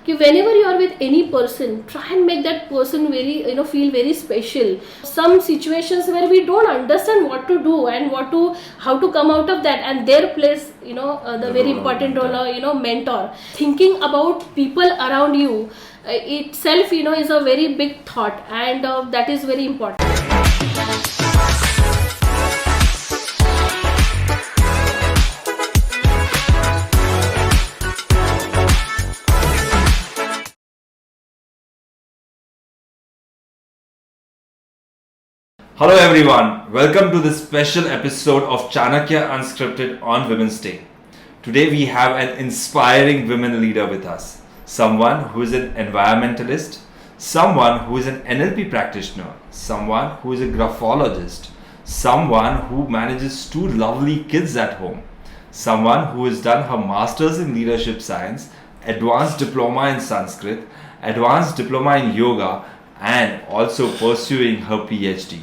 कि whenever you are with any person, try and make that person very, feel very special. Some situations where we don't understand what to do and how to come out of that, and there plays, the very important role, mentor. Thinking about people around you itself, is a very big thought, and that is very important. Hello everyone, welcome to this special episode of Chanakya Unscripted on Women's Day. Today we have an inspiring women leader with us. Someone who is an environmentalist, someone who is an NLP practitioner, someone who is a graphologist, someone who manages 2 lovely kids at home, someone who has done her Masters in Leadership Science, Advanced Diploma in Sanskrit, Advanced Diploma in Yoga, and also pursuing her PhD.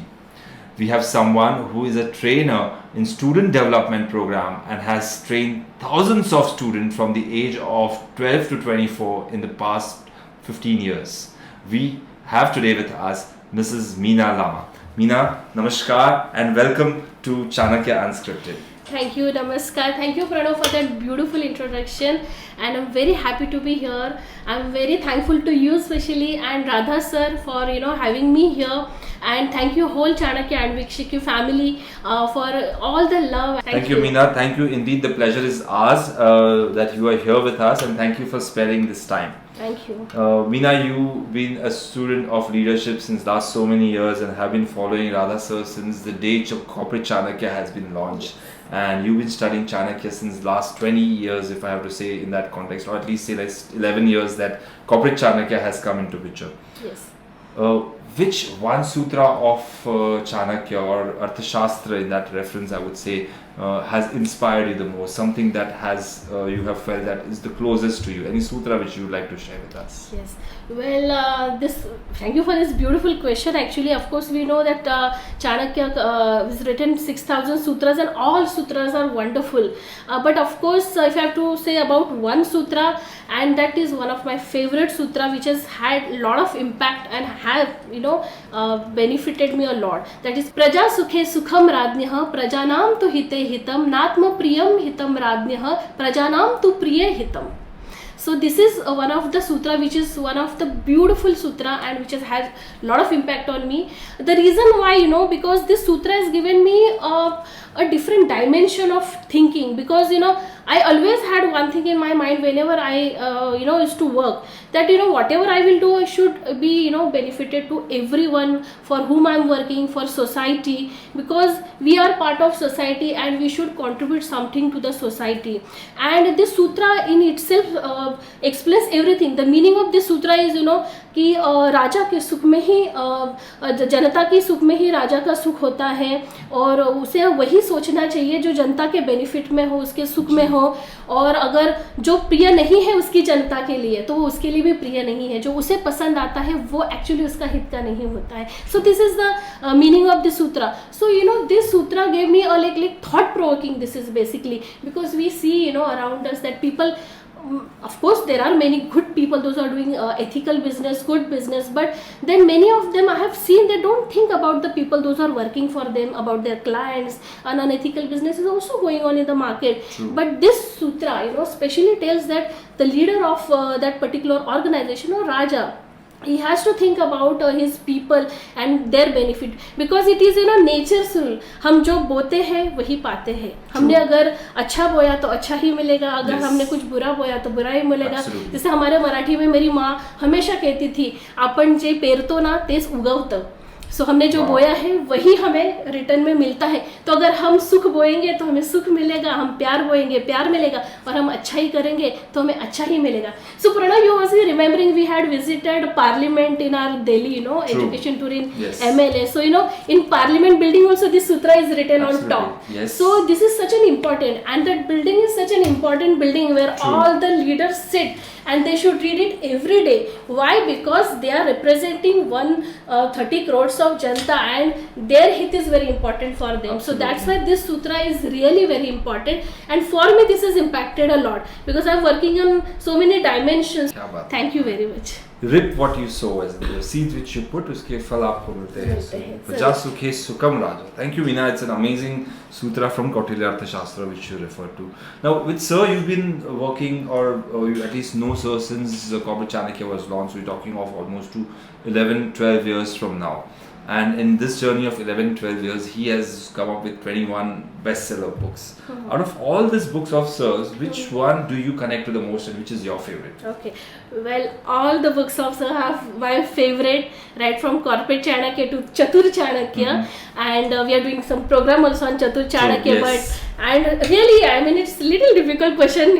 We have someone who is a trainer in student development program and has trained thousands of students from the age of 12 to 24 in the past 15 years. We have today with us Mrs. Meena Lama. Meena, namaskar and welcome to Chanakya Unscripted. Thank you, Namaskar. Thank you, Pranav, for that beautiful introduction. And I'm very happy to be here. I'm very thankful to you especially and Radha sir for having me here. And thank you whole Chanakya and Vikshiki family for all the love. Thank you, Meena. Thank you. Indeed, the pleasure is ours that you are here with us, and thank you for sparing this time. Thank you. Meena, you've been a student of leadership since last so many years and have been following Radha sir since the day Corporate Chanakya has been launched. And you've been studying Chanakya since last 20 years, if I have to say in that context, or at least say like 11 years that Corporate Chanakya has come into picture. Yes. Which one sutra of Chanakya or Arthashastra in that reference, I would say, has inspired you the most? Something that has you have felt that is the closest to you? Any sutra which you would like to share with us? Yes. Well, thank you for this beautiful question. Actually, of course, we know that Chanakya is written 6,000 sutras, and all sutras are wonderful. But of course, if I have to say about one sutra, and that is one of my favorite sutra, which has had a lot of impact and have benefited me a lot. That is Praja Sukhe Sukham Radnyah Prajanam Tu Hite Hitam Natma Priyam Hitam Radnyah Prajanam Tu Priye Hitam. So this is one of the sutra which is one of the beautiful sutra and which has had a lot of impact on me. The reason why, because this sutra has given me a different dimension of thinking, because I always had one thing in my mind whenever I used to work, that whatever I will do, I should be benefited to everyone for whom I am working, for society, because we are part of society and we should contribute something to the society. And this sutra in itself explains everything. The meaning of this sutra is कि राजा के सुख में ही जनता की सुख में ही राजा का सुख होता है, और उसे वही सोचना चाहिए जो जनता के बेनिफिट में हो, उसके सुख में हो, और अगर जो प्रिय नहीं है उसकी जनता के लिए तो वो उसके लिए भी प्रिय नहीं है, जो उसे पसंद आता है वो एक्चुअली उसका हित का नहीं होता है. So this is the meaning of this Sutra. So this Sutra gave me a like thought provoking. This is basically because we see around us that people, of course there are many good people, those are doing ethical business, good business, but then many of them I have seen, they don't think about the people those are working for them, about their clients, and unethical business is also going on in the market. True. But this sutra specially tells that the leader of that particular organization or Raja, he has to think about his people and their benefit, because it is nature's rule. हम जो बोते हैं वही पाते हैं. हमने अगर अच्छा बोया तो अच्छा ही मिलेगा, अगर हमने कुछ बुरा बोया तो बुरा ही मिलेगा. जैसे हमारे मराठी में मेरी माँ हमेशा कहती थी, आपण जे पेरतो ना तेच उगवतं. सो हमने जो बोया है वही हमें रिटर्न में मिलता है. तो अगर हम सुख बोएंगे तो हमें सुख मिलेगा, हम प्यार बोएंगे प्यार मिलेगा, और हम अच्छा ही करेंगे तो हमें अच्छा ही मिलेगा. सो Pranav, you must be remembering we had visited Parliament in our Delhi, education tour in MLA. So in Parliament building also this sutra is written on top. Yes. So this is such an important, and that building is such an important building where all the leaders sit, and they should read it every day. Why? Because they are representing 130 crores of Janta, and their hit is very important for them. Absolutely. So that's why this sutra is really very important, and for me this has impacted a lot because I'm working on so many dimensions. क्या बात. Thank you very much. Reap what you sow, as the seeds which you put, उसके फल आपको मिलते हैं. प्रजा सुखे सुखम राजा. Thank you, Meena. It's an amazing sutra from Kautilya Arthashastra which you referred to. Now, with Sir, you've been working, or you at least know Sir since Corporate Chanakya was launched. We're talking of almost to 11-12 years from now. And in this journey of 11-12 years, he has come up with 21 bestseller books. Out of all these books of Sir's, which one do you connect to the most, and which is your favorite? Okay, well, all the books of Sir have my favorite, right from Corporate Chanakya to Chatur Chanakya, and we are doing some program also on Chatur Chanakya. Yes. But and really, I mean, it's a little difficult question,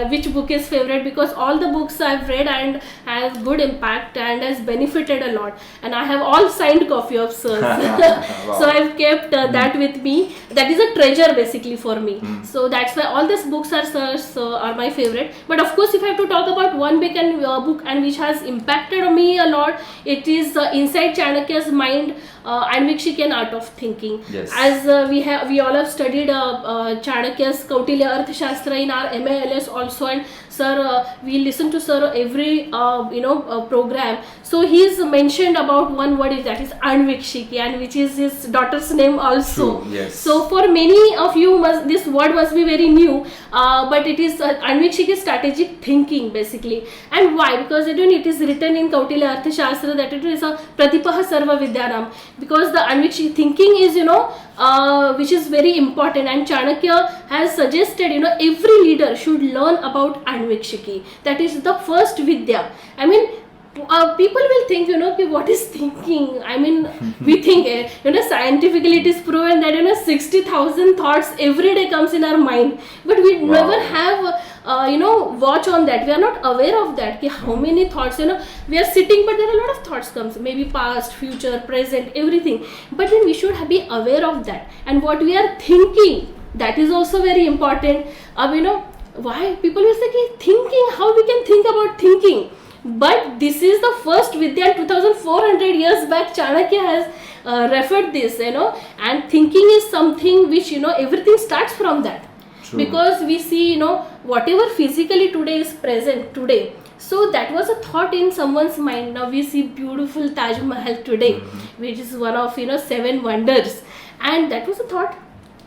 which book is favorite, because all the books I've read and has good impact and has benefited a lot, and I have all signed copy of Sir's. Wow. So I've kept that with me. That is a treasure basically for me. So that's why all these books are Sir's, are my favorite. But of course, if I have to talk about one book and which has impacted me a lot, it is Inside Chanakya's Mind, Anvikshik and Art of Thinking. Yes. As we all have studied Chanakya's Kautilya Arthashastra in our MALS also, and Sir, we listen to Sir every program. So he's mentioned about one word, that is Anvikshiki, and which is his daughter's name also. True, yes. So for many of you, this word must be very new, but it is Anvikshiki strategic thinking basically. And why? Because it is written in Kautilya Arthashastra that it is a Pratipaha Sarva Vidyanam, because the Anvikshiki thinking is which is very important, and Chanakya has suggested every leader should learn about Anvikshiki. That is the first Vidya. I mean, people will think, what is thinking? I mean, we think, scientifically it is proven that 60,000 thoughts every day comes in our mind, but we never have watch on that. We are not aware of that. How many thoughts? We are sitting, but there are a lot of thoughts comes. Maybe past, future, present, everything. But then we should be aware of that. And what we are thinking, that is also very important. Why people will say thinking? How we can think about thinking? But this is the first Vidya. 2,400 years back, Chanakya has referred this. And thinking is something which everything starts from that. True. Because we see, whatever physically today is present today. So that was a thought in someone's mind. Now we see beautiful Taj Mahal today, which is one of 7 wonders, and that was a thought.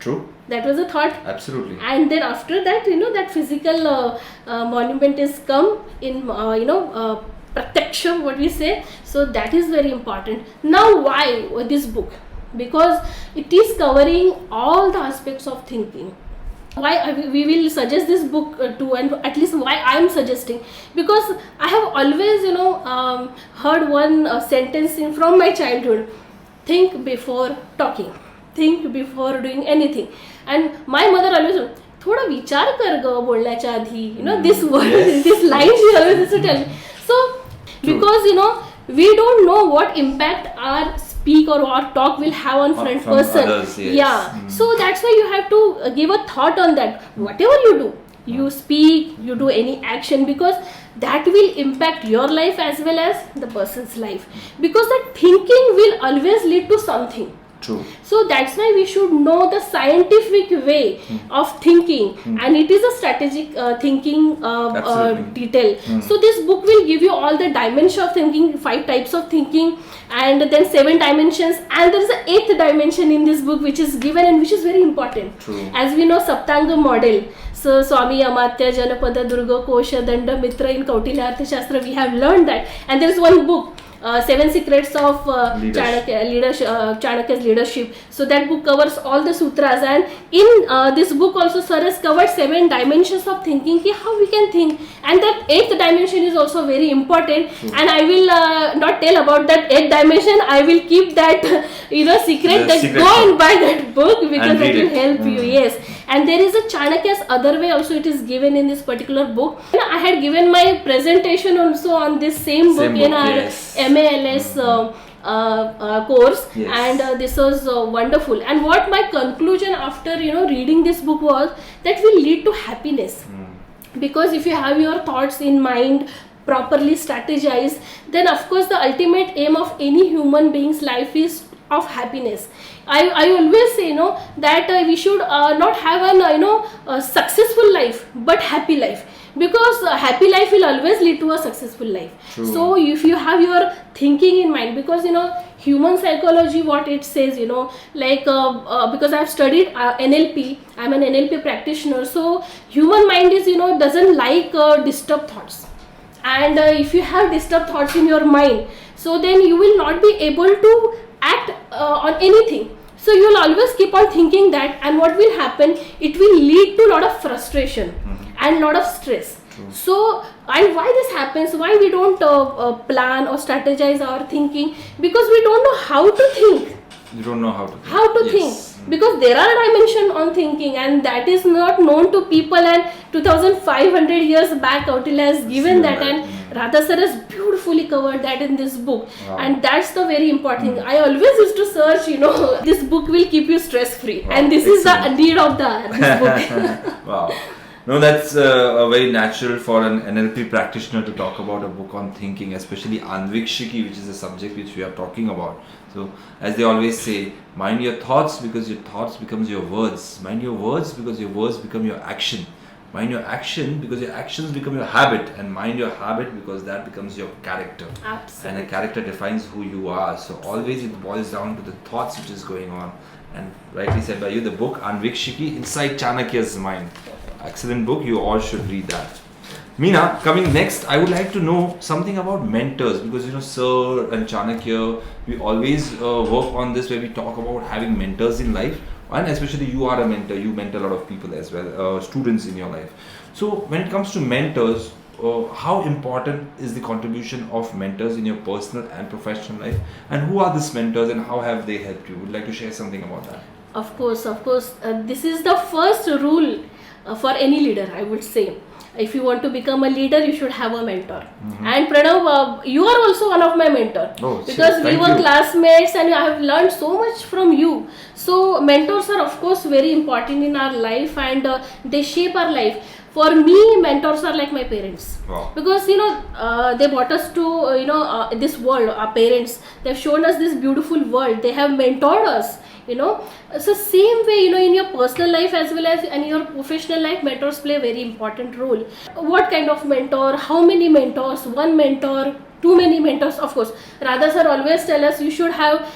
True. That was a thought. Absolutely. And then after that, that physical monument is come in, Pratyaksha, what we say. So that is very important. Now why this book? Because it is covering all the aspects of thinking. Why we will suggest this book to, and at least why I am suggesting, because I have always heard one sentence from my childhood: think before talking, think before doing anything. And my mother always said, थोड़ा विचार कर ग बोलण्याच्या आधी, this word, yes. This line she always used to tell me. So because we don't know what impact our speak or talk will have on front person. Others, yes. Yeah. So that's why you have to give a thought on that. Whatever you do, you speak, you do any action, because that will impact your life as well as the person's life. Because that thinking will always lead to something. True. So that's why we should know the scientific way of thinking, and it is a strategic thinking detail. So this book will give you all the dimensions of thinking, 5 types of thinking, and then 7 dimensions, and there is an 8th dimension in this book which is given and which is very important. True. As we know, Saptanga model. So Swami Amatya, Janapada, Durga, Kosha, Danda, Mitra in Kautilya Arthashastra, we have learned that. And there is one book, 7 Secrets of Chanakya's Leadership. So that book covers all the sutras, and in this book also Sir has covered 7 dimensions of thinking, how we can think, and that 8th dimension is also very important. And I will not tell about that 8th dimension. I will keep that secret. Go and buy that book, because that will help you. Yes. And there is a Chanakya's other way also, it is given in this particular book. I had given my presentation also on this same book in our MALS course, yes. And this was wonderful. And what my conclusion after reading this book was that will lead to happiness. because if you have your thoughts in mind, properly strategized, then of course the ultimate aim of any human being's life is of happiness. I always say, that we should not have a successful life, but happy life, because a happy life will always lead to a successful life. True. So if you have your thinking in mind, because human psychology, what it says, because I've studied NLP, I'm an NLP practitioner, so human mind is doesn't like disturbed thoughts. And if you have disturbed thoughts in your mind, so then you will not be able to act on anything. So you will always keep on thinking that, and what will happen, it will lead to a lot of frustration and lot of stress. So, and why this happens, why we don't plan or strategize our thinking, because we don't know how to think. You don't know how to think, because there are dimensions on thinking, and that is not known to people, and 2500 years back Kautilya has given that, and Radha sir has beautifully covered that in this book. Wow. And that's the very important thing. I always used to search, this book will keep you stress free, and this is the need of this book. Wow. No, that's very natural for an NLP practitioner to talk about a book on thinking, especially Anvikshiki, which is a subject which we are talking about. So, as they always say, mind your thoughts, because your thoughts becomes your words. Mind your words, because your words become your action. Mind your action, because your actions become your habit. And mind your habit, because that becomes your character. Absolutely. And a character defines who you are. So always it boils down to the thoughts which is going on. And rightly said by you, the book Anvikshiki, Inside Chanakya's Mind. Excellent book, you all should read that. Meena, coming next, I would like to know something about mentors, because Sir and Chanakya, we always work on this, where we talk about having mentors in life, and especially you are a mentor, you mentor a lot of people as well, students in your life. So when it comes to mentors, how important is the contribution of mentors in your personal and professional life, and who are these mentors and how have they helped you? Would you like to share something about that? Of course. This is the first rule for any leader, I would say. If you want to become a leader, you should have a mentor. And Pranav, you are also one of my mentors, because we were classmates, and I have learned so much from you. So mentors are of course very important in our life, and they shape our life. For me, mentors are like my parents. Wow. Because they brought us to this world. Our parents, they have shown us this beautiful world. They have mentored us. So same way, in your personal life as well as in your professional life, mentors play a very important role. What kind of mentor, how many mentors, one mentor, too many mentors? Of course, Radha sir always tell us you should have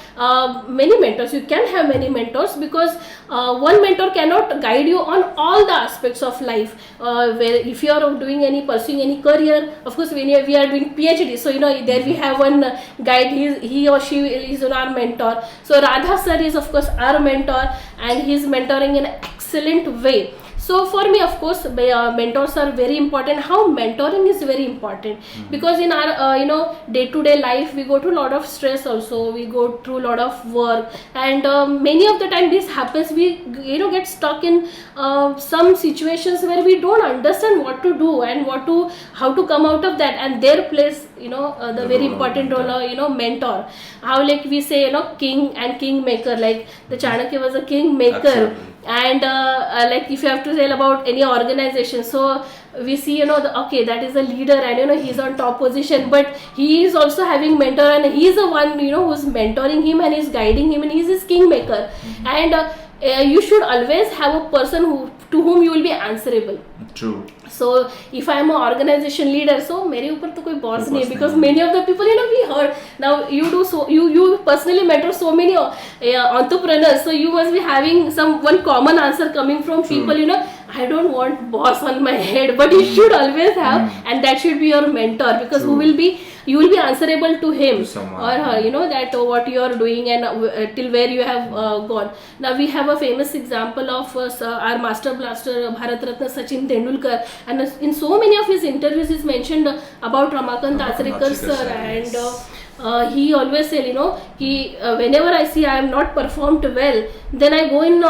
many mentors. You can have many mentors, because one mentor cannot guide you on all the aspects of life. Where if you are pursuing any career, of course when we are doing PhD, so there we have one guide. He or she is our mentor. So Radha sir is of course our mentor, and he is mentoring in an excellent way. So for me, of course, mentors are very important. How mentoring is very important, because in our day-to-day life, we go through a lot of stress. Also, we go through a lot of work, and many of the time this happens. We get stuck in some situations where we don't understand what to do and how to come out of that. And there plays the very important role mentor. How, like we say, king and kingmaker. Like the Chanakya was a kingmaker. Absolutely. And like if you have to tell about any organization, so we see that is a leader, and he's on top position, but he is also having mentor, and he is the one who's mentoring him and is guiding him, and he's his kingmaker. And you should always have a person to whom you will be answerable. True. So if I am an organization leader, so मेरे ऊपर तो कोई boss नहीं है, because many of the people we heard. Now you personally mentor so many entrepreneurs, so you must be having one common answer coming from people. I don't want boss on my head, but you should always have, and that should be your mentor, because you will be answerable to him or her, that what you are doing and till where you have gone. Now we have a famous example of our master blaster Bharat Ratna Sachin Tendulkar, and in so many of his interviews is mentioned about Ramakant Acharikar sir, and he always said, whenever I see I am not performed well, then I go in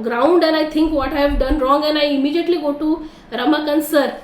ground and I think what I have done wrong, and I immediately go to Ramakant sir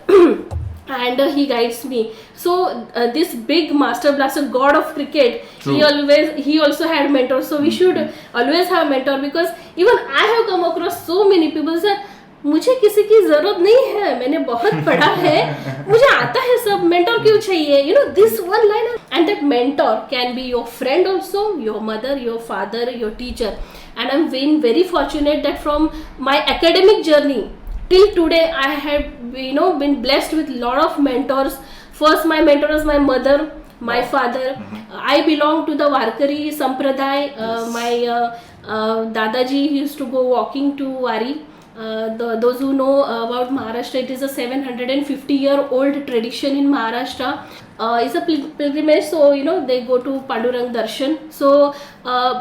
and he guides me. So this big master blaster, god of cricket, True. he also had mentors. So we should always have mentor, because even I have come across so many people say, मुझे किसी की जरूरत नहीं है, मैंने बहुत पढ़ा है, मुझे आता है सब, मेंटर क्यों चाहिए? You know, this one line, and that mentor can be your friend also, your mother, your father, your teacher. And I'm been very fortunate that from my academic journey till today I have, you know, been blessed with lot of mentors. First my mentor was my mother, my father. I belong to the Varkari Sampraday. My Dadaji used to go walking to Wari. Those who know about Maharashtra, it is a 750-year-old tradition in Maharashtra. It's a pilgrimage, so you know they go to Pandurang Darshan. So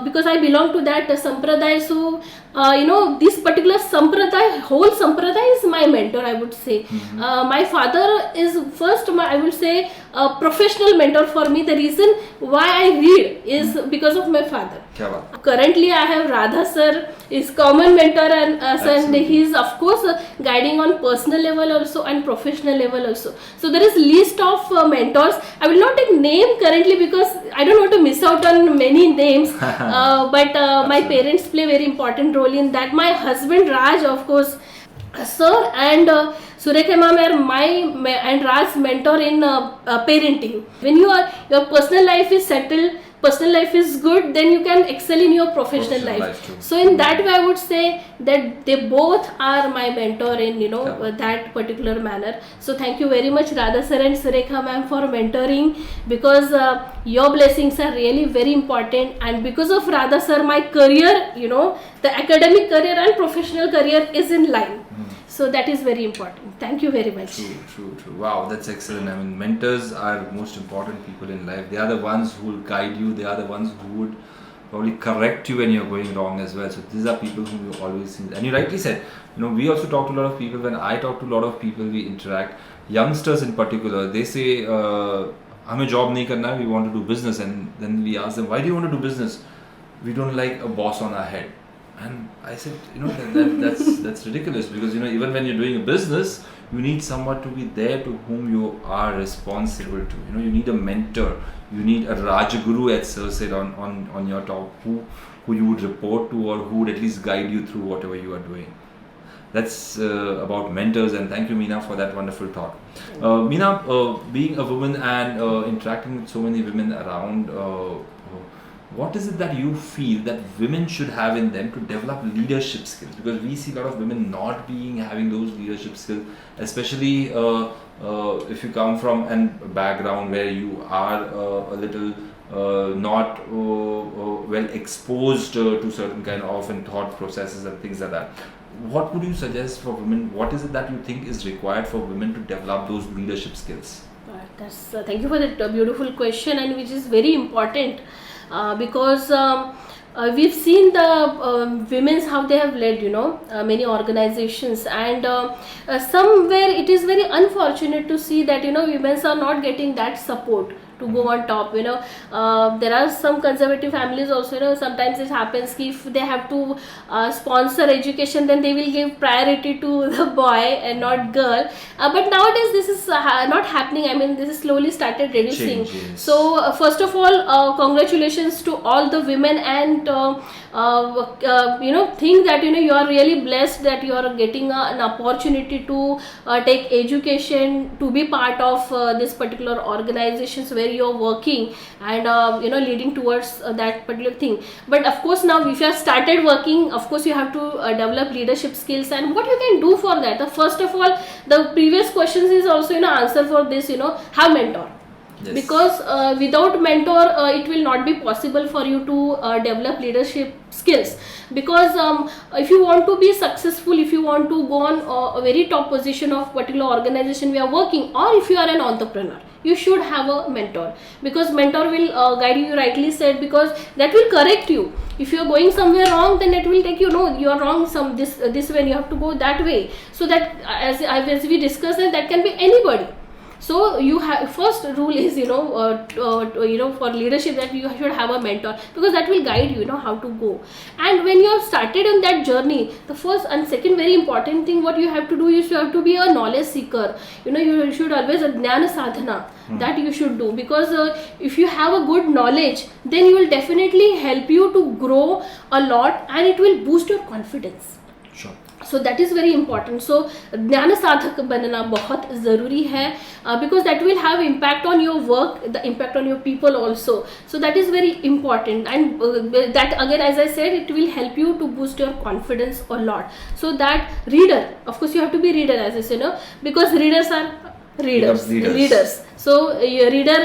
because I belong to that Sampradaya, so you know this particular Sampradaya, whole Sampradaya is my mentor, I would say. My father is first, I would say, a professional mentor for me. The reason why I read is because of my father. Currently I have Radha sir is common mentor, and he is of course guiding on personal level also and professional level also. So there is list of mentors. I will not take name currently because I don't want to miss out on many names. But my parents play very important role in that. My husband Raj, of course, sir, and Surekha ma'am are my and Raj's mentor in parenting. When your personal life is settled, personal life is good, then you can excel in your professional life. So in that way I would say that they both are my mentor in, you know, that particular manner. So thank you very much Radha sir and Surekha ma'am for mentoring, because your blessings are really very important, and because of Radha sir my career, you know, the academic career and professional career is in line. So that is very important. Thank you very much. True. Wow, that's excellent. I mean, mentors are most important people in life. They are the ones who will guide you. They are the ones who would probably correct you when you're going wrong as well. So these are people whom you always see. And you rightly said, you know, we also talk to a lot of people. When I talk to a lot of people, we interact. Youngsters in particular, they say, हमें job नहीं करना, we want to do business. And then we ask them, why do you want to do business? We don't like a boss on our head. And I said, you know, that's ridiculous, because, you know, even when you're doing a business, you need someone to be there to whom you are responsible to. You know, you need a mentor, you need a Rajguru, as Sir said, on your top, who you would report to, or who would at least guide you through whatever you are doing. That's about mentors, and thank you, Meena, for that wonderful talk. Meena, being a woman and interacting with so many women around, what is it that you feel that women should have in them to develop leadership skills? Because we see a lot of women not having those leadership skills, especially if you come from a background where you are a little not well exposed to certain kind of thought processes and things like that. What would you suggest for women? What is it that you think is required for women to develop those leadership skills? Thank you for that beautiful question, and which is very important. Because we've seen the women's how they have led, you know, many organizations, and somewhere it is very unfortunate to see that, you know, women's are not getting that support to go on top. You know, there are some conservative families also, you know, sometimes it happens if they have to sponsor education, then they will give priority to the boy and not girl. But nowadays this is not happening. I mean, this is slowly started reducing. Changes. So first of all, congratulations to all the women, and you know, think that, you know, you are really blessed that you are getting an opportunity to take education, to be part of this particular organizations where you are working, and you know, leading towards that particular thing. But of course, now if you have started working, of course you have to develop leadership skills, and what you can do for that. The first of all, the previous questions is also, you know, answer for this, you know, have mentor. Yes. Because without mentor, it will not be possible for you to develop leadership skills. Because if you want to be successful, if you want to go on a very top position of particular organization we are working, or if you are an entrepreneur, you should have a mentor, because mentor will guide you, rightly said, because that will correct you. If you are going somewhere wrong, then it will take you, no, you are wrong this way, and you have to go that way. So that as we discussed, that can be anybody. So you have, first rule is, you know, for leadership, that you should have a mentor, because that will guide you, you know, how to go. And when you have started on that journey, the first and second very important thing what you have to do is you have to be a knowledge seeker. You know, you should always a jnana sadhana that you should do, because if you have a good knowledge, then you will definitely help you to grow a lot, and it will boost your confidence. Sure. So that is very important. So ज्ञान साधक बनना बहुत ज़रूरी है, because that will have impact on your work, the impact on your people also. So that is very important, and that again, as I said, it will help you to boost your confidence a lot. So that reader, of course you have to be reader, as I say, no, because readers are readers. So your reader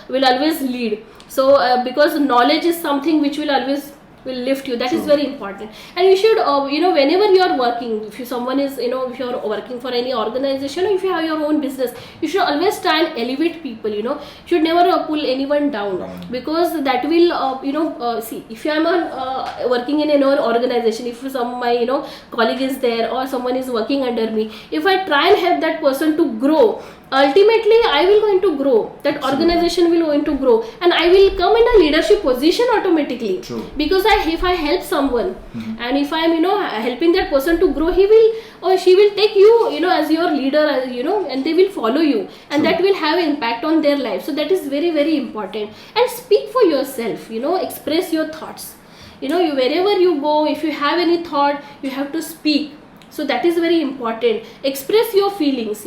will always lead. So because knowledge is something which will always will lift you. That is very important. And you should whenever you are working, if someone is if you are working for any organization, or if you have your own business, you should always try and elevate people. You should never pull anyone down, because that will see, if I am working in an organization, if my colleague is there or someone is working under me, if I try and help that person to grow, ultimately I will going to grow, that organization will going to grow, and I will come in a leadership position automatically. Because if I help someone, and if I am helping that person to grow, he will or she will take you as your leader, and they will follow you, and that will have impact on their life. So that is very, very important. And speak for yourself, express your thoughts. Wherever you go, if you have any thought, you have to speak. So that is very important. Express your feelings,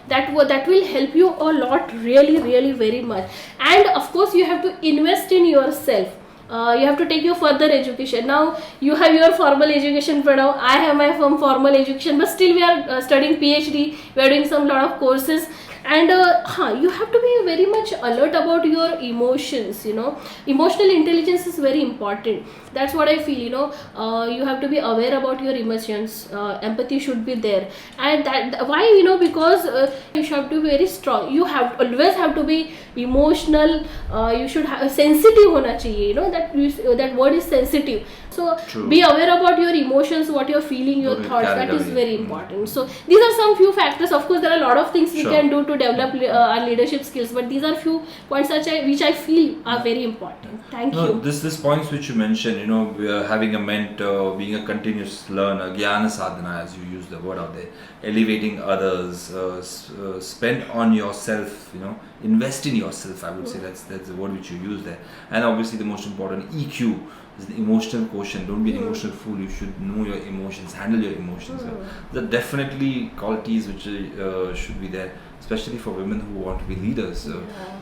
that will help you a lot, really, really, very much. And of course you have to invest in yourself. You have to take your further education. Now you have your formal education, Pranav. I have my formal education, but still we are studying PhD. We are doing some lot of courses. And you have to be very much alert about your emotions. Emotional intelligence is very important. That's what I feel. You have to be aware about your emotions. Empathy should be there. And that why? Because you should have to be very strong. You always have to be emotional. You should have sensitive. Hona chahiye. That word is sensitive. So be aware about your emotions, what you're feeling, your thoughts. That is very important. So these are some few factors. Of course, there are a lot of things we can do to develop our leadership skills, but these are few points which I feel are very important. Thank you. This points which you mentioned, we are having a mentor, being a continuous learner, jnana sadhana, as you use the word out there, elevating others, spend on yourself, invest in yourself. I would say that's the word which you use there. And obviously the most important, EQ is the emotional quotient. Don't be an emotional fool. You should know your emotions, handle your emotions. There are definitely qualities which should be there, especially for women who want to be leaders.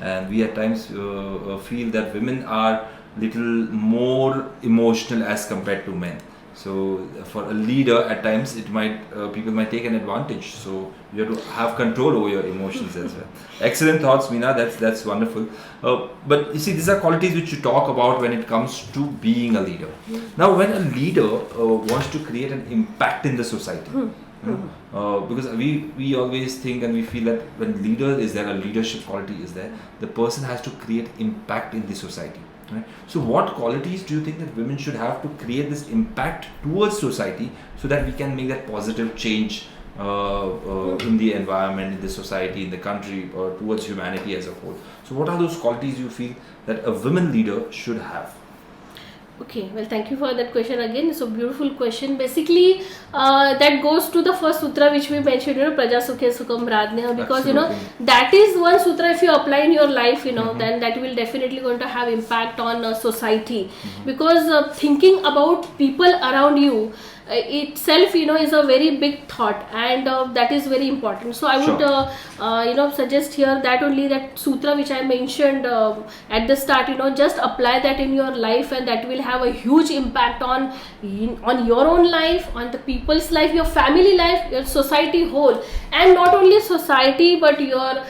And we at times feel that women are little more emotional as compared to men. So for a leader, at times people might take an advantage. So you have to have control over your emotions as well. Excellent thoughts, Meena. That's wonderful. But you see, these are qualities which you talk about when it comes to being a leader. Now, when a leader wants to create an impact in the society, because we always think and we feel that when leader is there, a leadership quality is there, the person has to create impact in the society. Right? So what qualities do you think that women should have to create this impact towards society, so that we can make that positive change in the environment, in the society, in the country, or towards humanity as a whole? So what are those qualities you feel that a women leader should have? Okay, well, thank you for that question again. So beautiful question. Basically, that goes to the first sutra which we mentioned, Praja Sukhe Sukham Radhnya, because that is one sutra. If you apply in your life, then that will definitely going to have impact on society, because thinking about people around you itself is a very big thought, and that is very important. So I would suggest here that only that sutra which I mentioned at the start, just apply that in your life, and that will have a huge impact on your own life, on the people's life, your family life, your society whole, and not only society but your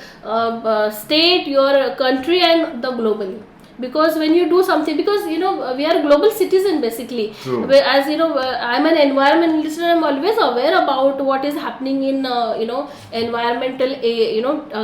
state, your country, and the globally. Because when you do something, because we are a global citizen basically. As I'm an environmentalist, and I'm always aware about what is happening in environmental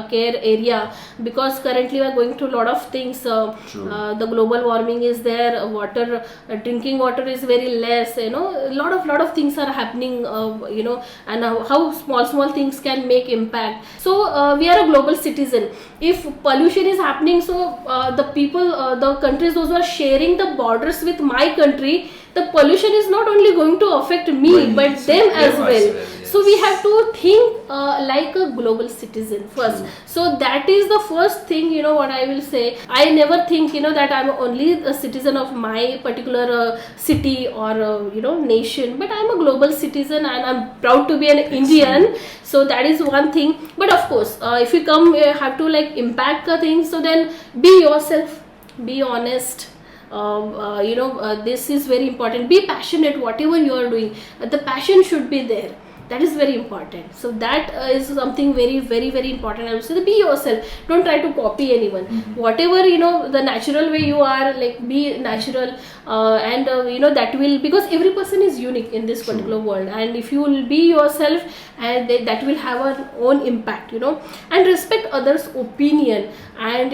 care area, because currently we are going through a lot of things. The global warming is there, water, drinking water is very less, a lot of things are happening, and how small things can make impact. So we are a global citizen. If pollution is happening, so the people the countries those who are sharing the borders with my country, the pollution is not only going to affect me but them as well. Yes. So we have to think like a global citizen first. True. So that is the first thing, what I will say. I never think that I'm only a citizen of my particular city or nation, but I'm a global citizen and I'm proud to be an Indian. So that is one thing. But of course, if you come, you have to like impact the things. So then be yourself, be honest. This is very important. Be passionate whatever you are doing. The passion should be there. That is very important. So that is something very, very, very important. I would say, be yourself. Don't try to copy anyone. Whatever the natural way you are, like be natural, and that will, because every person is unique in this particular world. And if you will be yourself, and that will have an own impact. And respect others' opinion. And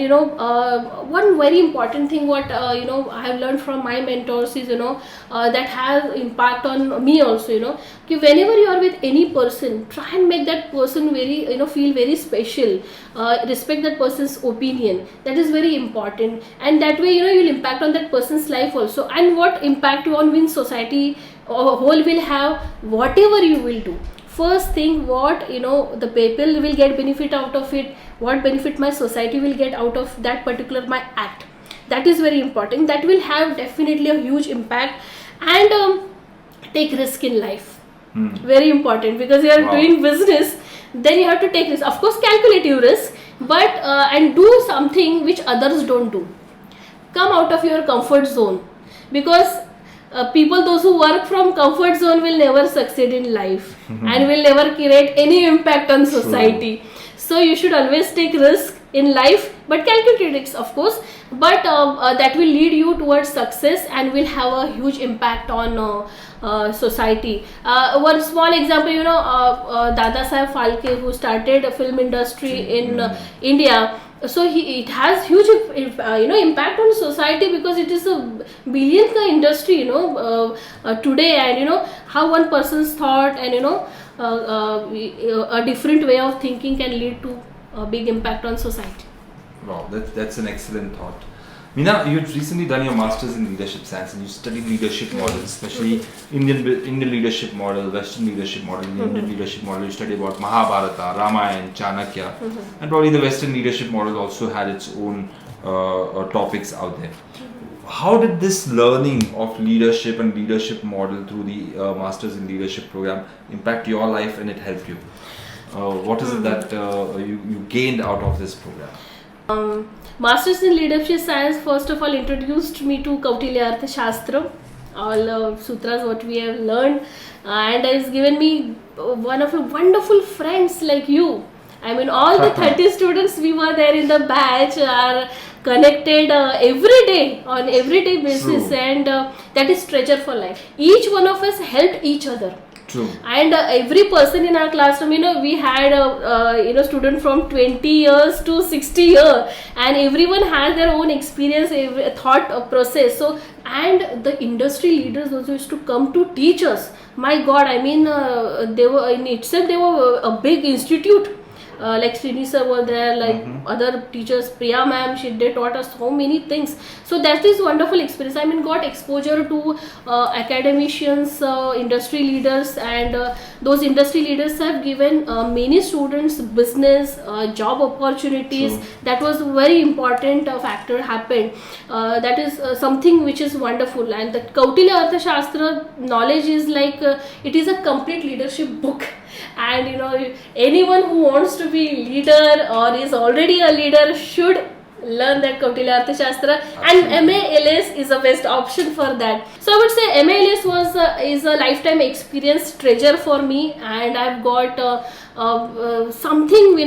one very important thing what I have learned from my mentors is that has impact on me also. Whenever you are with any person, try and make that person very feel very special. Respect that person's opinion. That is very important, and that way you'll impact on that person's life also. And what impact on when society whole will have, whatever you will do. First thing, what the people will get benefit out of it, what benefit my society will get out of that particular my act. That is very important. That will have definitely a huge impact. And take risk in life. Very important, because you are doing business, then you have to take risk. Of course, calculative risk, but and do something which others don't do. Come out of your comfort zone, because people those who work from comfort zone will never succeed in life and will never create any impact on society. So you should always take risk in life, but calculated risks, of course, but that will lead you towards success and will have a huge impact on society. One small example, Dada Saheb Phalke, who started a film industry in India. So it has huge impact on society, because it is a billion ka industry today. And how one person's thought and a different way of thinking can lead to a big impact on society. Wow, that's an excellent thought. Meena, you've recently done your Masters in Leadership Science, and you studied leadership models, especially Indian leadership model, Western leadership model, Indian leadership model. You studied about Mahabharata, Ramayana, Chanakya, and probably the Western leadership model also had its own topics out there. How did this learning of leadership and leadership model through the Masters in Leadership program impact your life and it helped you? What is it that you gained out of this program? Masters in Leadership Science, first of all, introduced me to Kautilya Arthashastra, all sutras what we have learned, and has given me one of the wonderful friends like you. I mean, all the 30 students we were there in the batch are connected every day, on everyday basis. True. And that is treasure for life. Each one of us helped each other. True. And every person in our classroom, we had a student from 20 years to 60 years, and everyone has their own experience, thought process. So, and the industry leaders also used to come to teach us. My God, I mean, they were in itself, they were a big institute. Like Srini sir were there, like other teachers, Priya ma'am, they taught us so many things. So that is wonderful experience. I mean, got exposure to academicians, industry leaders, and those industry leaders have given many students business, job opportunities. True. That was a very important factor happened. That is something which is wonderful. And the Kautilya Arthashastra knowledge is like, it is a complete leadership book. And anyone who wants to be leader or is already a leader should learn that Kautilya Arthashastra. And MA-LS is the best option for that. So I would say MA-LS is a lifetime experience, treasure for me, and I've got something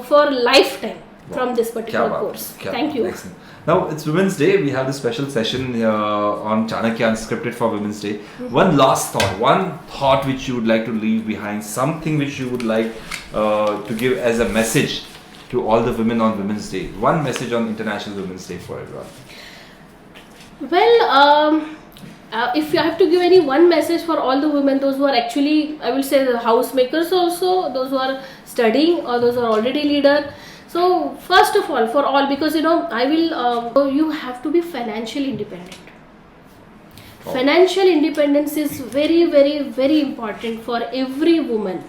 for lifetime from this particular course. Thank you. Excellent. Now it's Women's Day. We have this special session on Chanakya Unscripted for Women's Day. One last thought, one thought which you would like to leave behind, something which you would like to give as a message to all the women on Women's Day. One message on International Women's Day for everyone. Well, if you have to give any one message for all the women, those who are actually, I will say, the housemakers also, those who are studying or those who are already leader. So first first of all, for all, because you have to be financially independent. Financial independence is very, very, very important for every woman.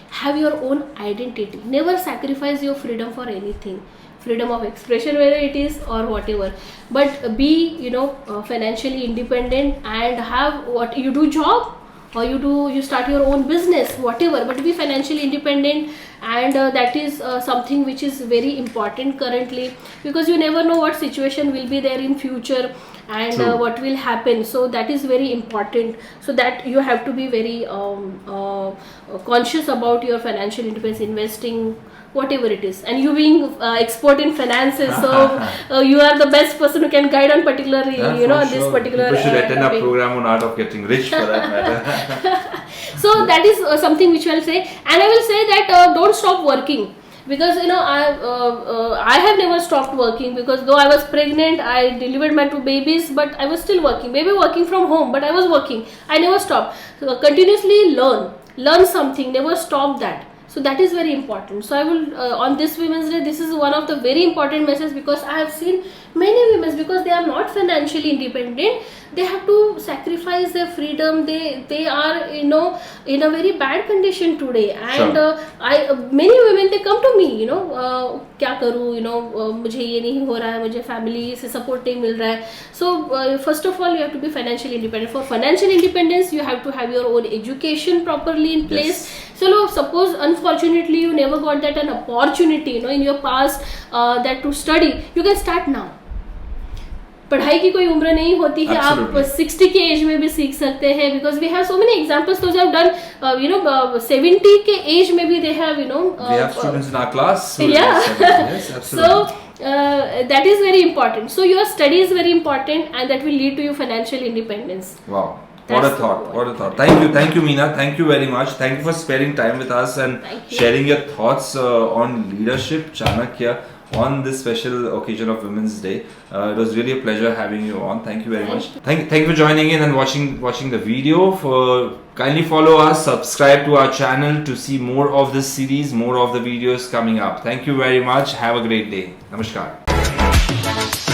Have your own identity. Never sacrifice your freedom for anything. Freedom of expression, whether it is or whatever. But be, financially independent and have what you do job, or you start your own business, whatever. But be financially independent, and that is something which is very important currently, because you never know what situation will be there in future, and what will happen. So that is very important, so that you have to be very conscious about your financial independence, investing, whatever it is. And you being expert in finances, so you are the best person who can guide on particularly this particular people should attend topic. a program on art of getting rich, for that matter. So that is something which I will say. And I will say that don't stop working, because I have never stopped working, because though I was pregnant, I delivered my 2 babies, but I was still working, maybe working from home, but I was working. I never stopped. So continuously learn something, never stop that. So that is very important. So I will on this Women's Day, this is one of the very important messages, because I have seen many women, because they are not financially independent, they have to sacrifice their freedom. They are in a very bad condition today, and many women, they come to me, क्या करूँ, मुझे ये नहीं हो रहा है, मुझे family से support नहीं मिल रहा है. So first of all, you have to be financially independent. For financial independence, you have to have your own education properly in place. Yes. So suppose unfortunately you never got that an opportunity, in your past, that to study, you can start now. पढ़ाई की कोई उम्र नहीं होती है. आप 60 के as में भी सीख सकते हैं, because we have so many examples. Those have done 70 के एज में भी they have we have students in our class. Yes, absolutely. So that is very important. So your study is very important, and that will lead to your financial independence. Wow. What a thought. Thank you Meena, thank you very much. Thank you for sparing time with us and sharing your thoughts on leadership, Chanakya, on this special occasion of Women's Day. It was really a pleasure having you on. Thank you very much. Thank you for joining in and watching the video. Kindly follow us, subscribe to our channel to see more of this series, more of the videos coming up. Thank you very much. Have a great day. Namaskar.